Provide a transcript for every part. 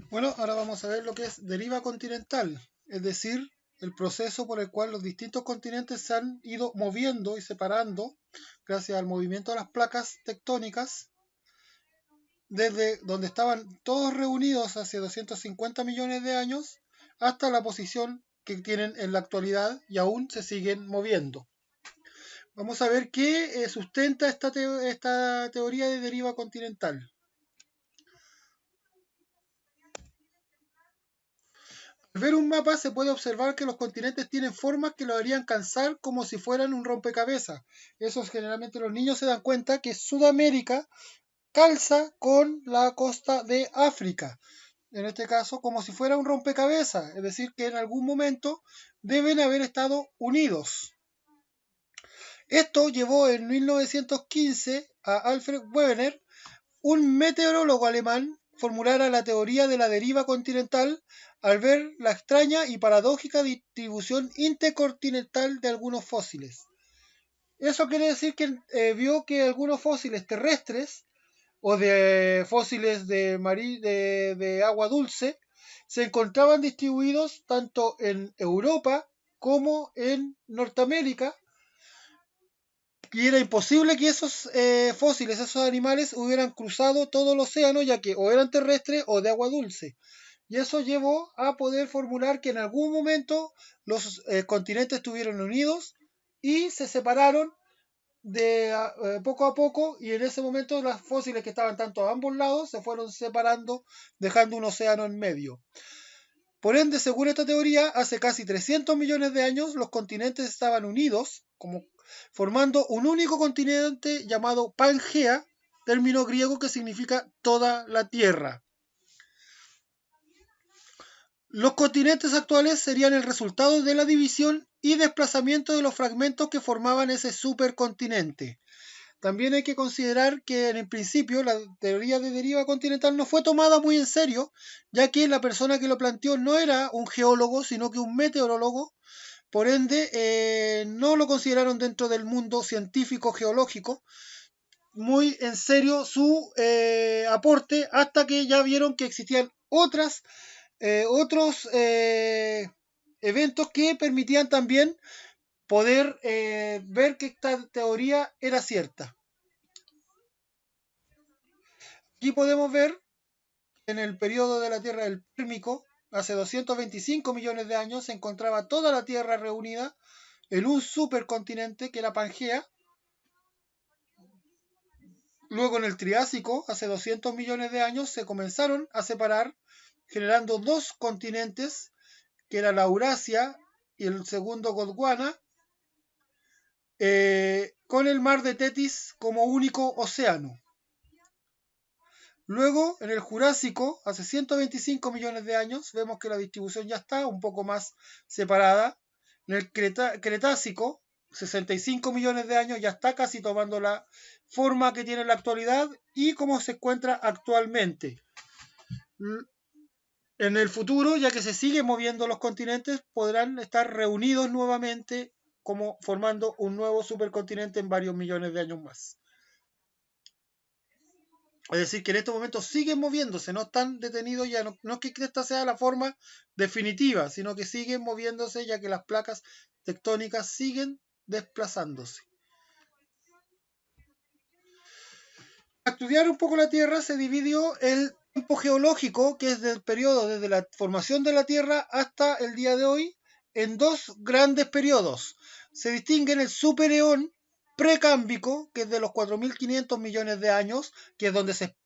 Bueno, ahora vamos a ver lo que es deriva continental, es decir, el proceso por el cual los distintos continentes se han ido moviendo y separando gracias al movimiento de las placas tectónicas desde donde estaban todos reunidos hace 250 millones de años hasta la posición que tienen en la actualidad y aún se siguen moviendo. Vamos a ver qué sustenta esta teoría de deriva continental. Al ver un mapa se puede observar que los continentes tienen formas que lo harían calzar como si fueran un rompecabezas. Eso es, generalmente los niños se dan cuenta que Sudamérica calza con la costa de África. En este caso, como si fuera un rompecabezas, es decir, que en algún momento deben haber estado unidos. Esto llevó en 1915 a Alfred Wegener, un meteorólogo alemán, formulara la teoría de la deriva continental al ver la extraña y paradójica distribución intercontinental de algunos fósiles. Eso quiere decir que vio que algunos fósiles terrestres o de fósiles de agua dulce se encontraban distribuidos tanto en Europa como en Norteamérica, y era imposible que esos fósiles, esos animales, hubieran cruzado todo el océano, ya que o eran terrestres o de agua dulce. Y eso llevó a poder formular que en algún momento los continentes estuvieron unidos y se separaron de poco a poco, y en ese momento las fósiles que estaban tanto a ambos lados se fueron separando, dejando un océano en medio. Por ende, según esta teoría, hace casi 300 millones de años los continentes estaban unidos, como formando un único continente llamado Pangea, término griego que significa toda la Tierra. Los continentes actuales serían el resultado de la división y desplazamiento de los fragmentos que formaban ese supercontinente. También hay que considerar que en el principio la teoría de deriva continental no fue tomada muy en serio, ya que la persona que lo planteó no era un geólogo, sino que un meteorólogo. Por ende, no lo consideraron dentro del mundo científico geológico muy en serio su aporte, hasta que ya vieron que existían otros eventos que permitían también poder ver que esta teoría era cierta. Aquí podemos ver en el periodo de la Tierra del Pérmico, hace 225 millones de años, se encontraba toda la Tierra reunida en un supercontinente que era Pangea. Luego en el Triásico, hace 200 millones de años, se comenzaron a separar, generando dos continentes, que era la Eurasia y el segundo Gondwana, con el mar de Tetis como único océano. Luego, en el Jurásico, hace 125 millones de años, vemos que la distribución ya está un poco más separada. En el Cretácico, 65 millones de años, ya está casi tomando la forma que tiene en la actualidad y cómo se encuentra actualmente. En el futuro, ya que se siguen moviendo los continentes, podrán estar reunidos nuevamente, como formando un nuevo supercontinente en varios millones de años más. Es decir, que en estos momentos siguen moviéndose, no están detenidos ya, no es que esta sea la forma definitiva, sino que siguen moviéndose, ya que las placas tectónicas siguen desplazándose. Para estudiar un poco la Tierra se dividió el tiempo geológico, que es del periodo desde la formación de la Tierra hasta el día de hoy, en dos grandes periodos. Se distinguen el supereón precámbrico, que es de los 4.500 millones de años, que es donde se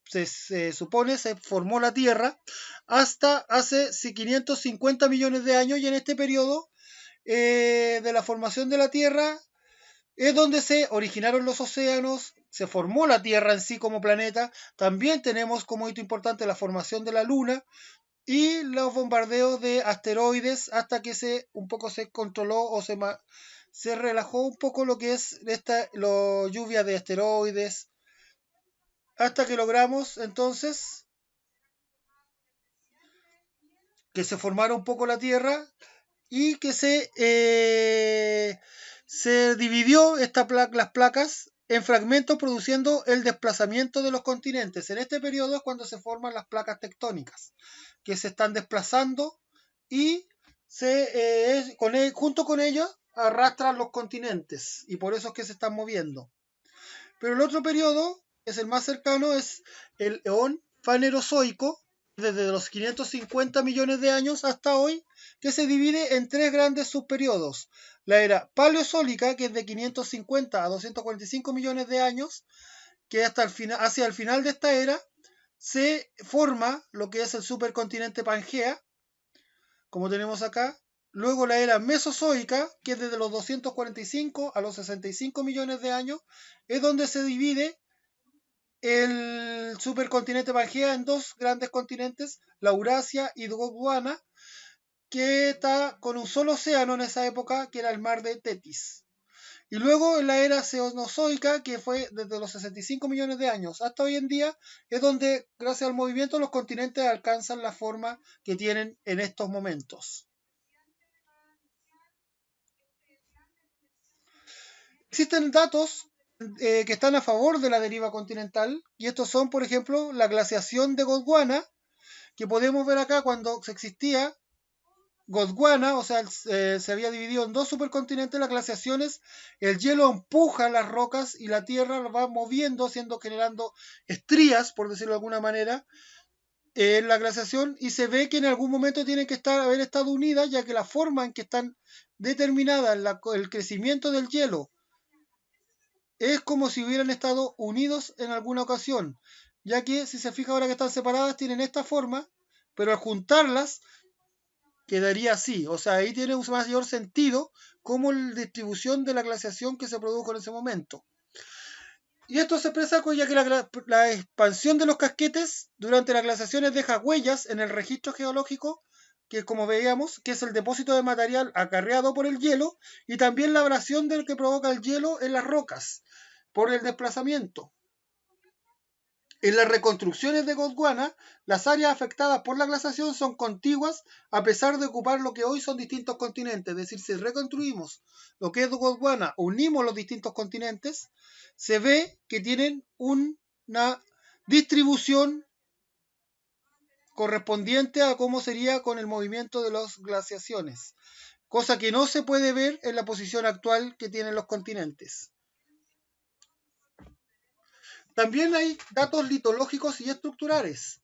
supone se formó la Tierra, hasta hace 550 millones de años, y en este periodo de la formación de la Tierra es donde se originaron los océanos, se formó la Tierra en sí como planeta. También tenemos como hito importante la formación de la Luna y los bombardeos de asteroides, hasta que un poco se controló o se relajó un poco lo que es la lluvia de asteroides, hasta que logramos entonces que se formara un poco la Tierra y que se dividió las placas en fragmentos produciendo el desplazamiento de los continentes. En este periodo es cuando se forman las placas tectónicas, que se están desplazando y junto con ellas arrastran los continentes y por eso es que se están moviendo. Pero el otro periodo, que es el más cercano, es el eón fanerozoico, desde los 550 millones de años hasta hoy, que se divide en tres grandes subperiodos. La era paleozoica, que es de 550 a 245 millones de años, que hacia el final de esta era se forma lo que es el supercontinente Pangea, como tenemos acá. Luego la era mesozoica, que es desde los 245 a los 65 millones de años, es donde se divide el supercontinente Pangea en dos grandes continentes, la Eurasia y Gondwana, que está con un solo océano en esa época, que era el mar de Tetis. Y luego en la era cenozoica, que fue desde los 65 millones de años hasta hoy en día, es donde, gracias al movimiento, los continentes alcanzan la forma que tienen en estos momentos. Existen datos que están a favor de la deriva continental, y estos son, por ejemplo, la glaciación de Gondwana, que podemos ver acá cuando existía Gondwana, o sea, se había dividido en dos supercontinentes, las glaciaciones, el hielo empuja las rocas y la tierra las va moviendo, generando estrías, por decirlo de alguna manera, en la glaciación, y se ve que en algún momento tienen que haber estado unidas, ya que la forma en que están determinadas el crecimiento del hielo es como si hubieran estado unidos en alguna ocasión, ya que si se fija ahora que están separadas tienen esta forma, pero al juntarlas quedaría así. O sea, ahí tiene un mayor sentido como la distribución de la glaciación que se produjo en ese momento. Y esto se expresa con ya que la expansión de los casquetes durante las glaciaciones deja huellas en el registro geológico, que como veíamos, que es el depósito de material acarreado por el hielo, y también la abrasión del que provoca el hielo en las rocas por el desplazamiento. En las reconstrucciones de Gondwana, las áreas afectadas por la glaciación son contiguas a pesar de ocupar lo que hoy son distintos continentes. Es decir, si reconstruimos lo que es Gondwana, unimos los distintos continentes, se ve que tienen una distribución correspondiente a cómo sería con el movimiento de las glaciaciones, cosa que no se puede ver en la posición actual que tienen los continentes. También hay datos litológicos y estructurales.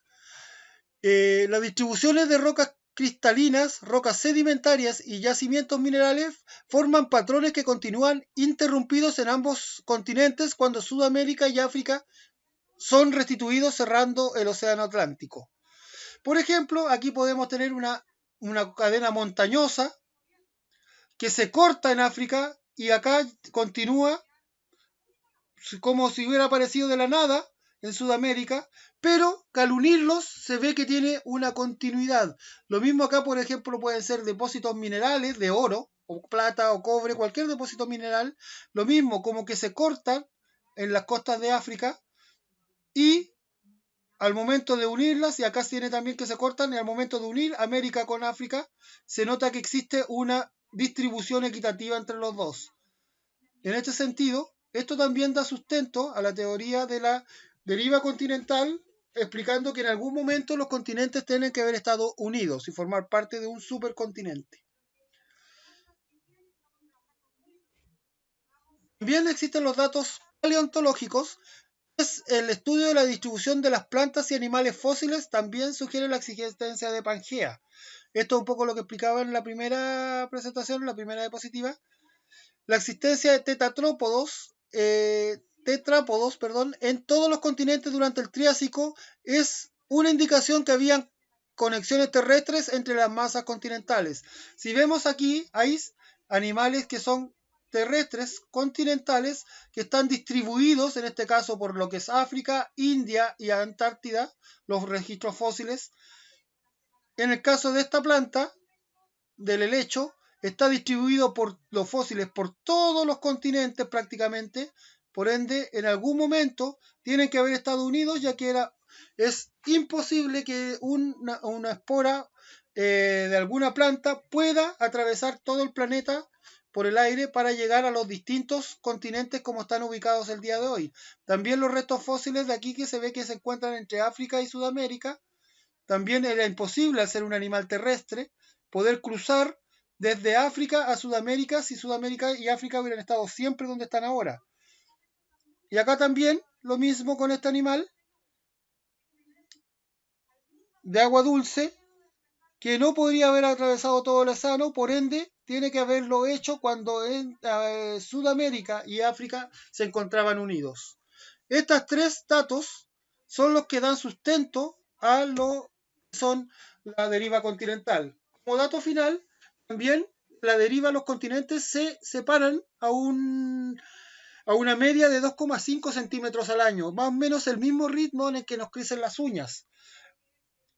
Las distribuciones de rocas cristalinas, rocas sedimentarias y yacimientos minerales forman patrones que continúan interrumpidos en ambos continentes cuando Sudamérica y África son restituidos cerrando el océano Atlántico. Por ejemplo, aquí podemos tener una cadena montañosa que se corta en África y acá continúa como si hubiera aparecido de la nada en Sudamérica, pero que al unirlos se ve que tiene una continuidad. Lo mismo acá, por ejemplo, pueden ser depósitos minerales de oro, o plata, o cobre, cualquier depósito mineral. Lo mismo, como que se cortan en las costas de África y al momento de unirlas, y acá tiene también que se cortan, y al momento de unir América con África, se nota que existe una distribución equitativa entre los dos. En este sentido, esto también da sustento a la teoría de la deriva continental, explicando que en algún momento los continentes tienen que haber estado unidos y formar parte de un supercontinente. También existen los datos paleontológicos. Es el estudio de la distribución de las plantas y animales fósiles también sugiere la existencia de Pangea. Esto es un poco lo que explicaba en la primera presentación, la primera diapositiva. La existencia de tetrápodos, en todos los continentes durante el Triásico es una indicación que habían conexiones terrestres entre las masas continentales. Si vemos aquí, hay animales que son terrestres continentales que están distribuidos, en este caso por lo que es África, India y Antártida, los registros fósiles. En el caso de esta planta, del helecho, está distribuido por los fósiles por todos los continentes prácticamente, por ende en algún momento tienen que haber estado unidos, ya que es imposible que una espora de alguna planta pueda atravesar todo el planeta por el aire para llegar a los distintos continentes como están ubicados el día de hoy. También los restos fósiles de aquí que se ve que se encuentran entre África y Sudamérica, también era imposible al ser un animal terrestre poder cruzar desde África a Sudamérica si Sudamérica y África hubieran estado siempre donde están ahora. Y acá también lo mismo con este animal de agua dulce que no podría haber atravesado todo el océano, por ende tiene que haberlo hecho cuando en Sudamérica y África se encontraban unidos. Estos tres datos son los que dan sustento a lo que son la deriva continental. Como dato final, también la deriva de los continentes se separan a una media de 2,5 centímetros al año, más o menos el mismo ritmo en el que nos crecen las uñas.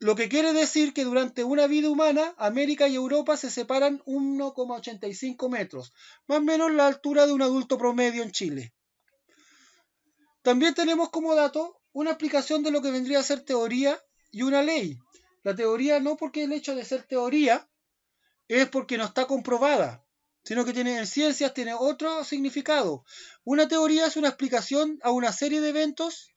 Lo que quiere decir que durante una vida humana, América y Europa se separan 1,85 metros, más o menos la altura de un adulto promedio en Chile. También tenemos como dato una explicación de lo que vendría a ser teoría y una ley. La teoría no porque el hecho de ser teoría es porque no está comprobada, sino que en ciencias tiene otro significado. Una teoría es una explicación a una serie de eventos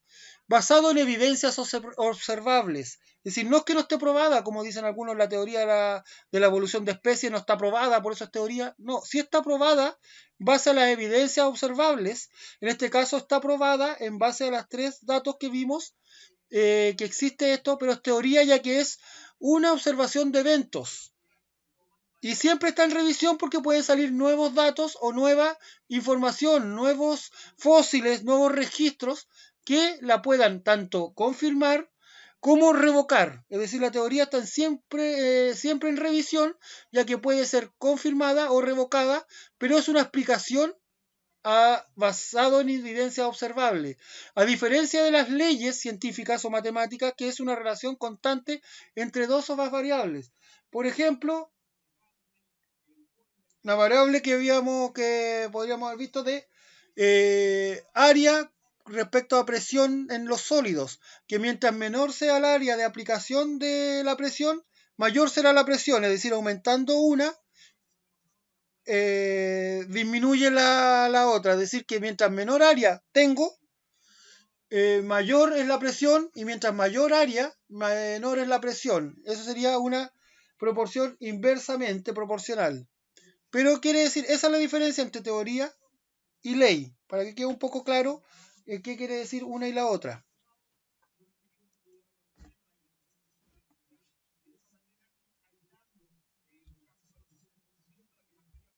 basado en evidencias observables. Es decir, no es que no esté probada, como dicen algunos, la teoría de la evolución de especies no está probada, por eso es teoría. No, sí está probada en base a las evidencias observables. En este caso está probada en base a los tres datos que vimos, que existe esto, pero es teoría ya que es una observación de eventos. Y siempre está en revisión porque pueden salir nuevos datos o nueva información, nuevos fósiles, nuevos registros que la puedan tanto confirmar como revocar. Es decir, la teoría está siempre en revisión, ya que puede ser confirmada o revocada, pero es una explicación basado en evidencia observable. A diferencia de las leyes científicas o matemáticas, que es una relación constante entre dos o más variables. Por ejemplo, la variable que podríamos haber visto de área respecto a presión en los sólidos, que mientras menor sea el área de aplicación de la presión, mayor será la presión, es decir, aumentando una, disminuye la otra, es decir, que mientras menor área tengo, mayor es la presión, y mientras mayor área, menor es la presión. Eso sería una proporción inversamente proporcional. Pero quiere decir, esa es la diferencia entre teoría y ley, para que quede un poco claro qué quiere decir una y la otra.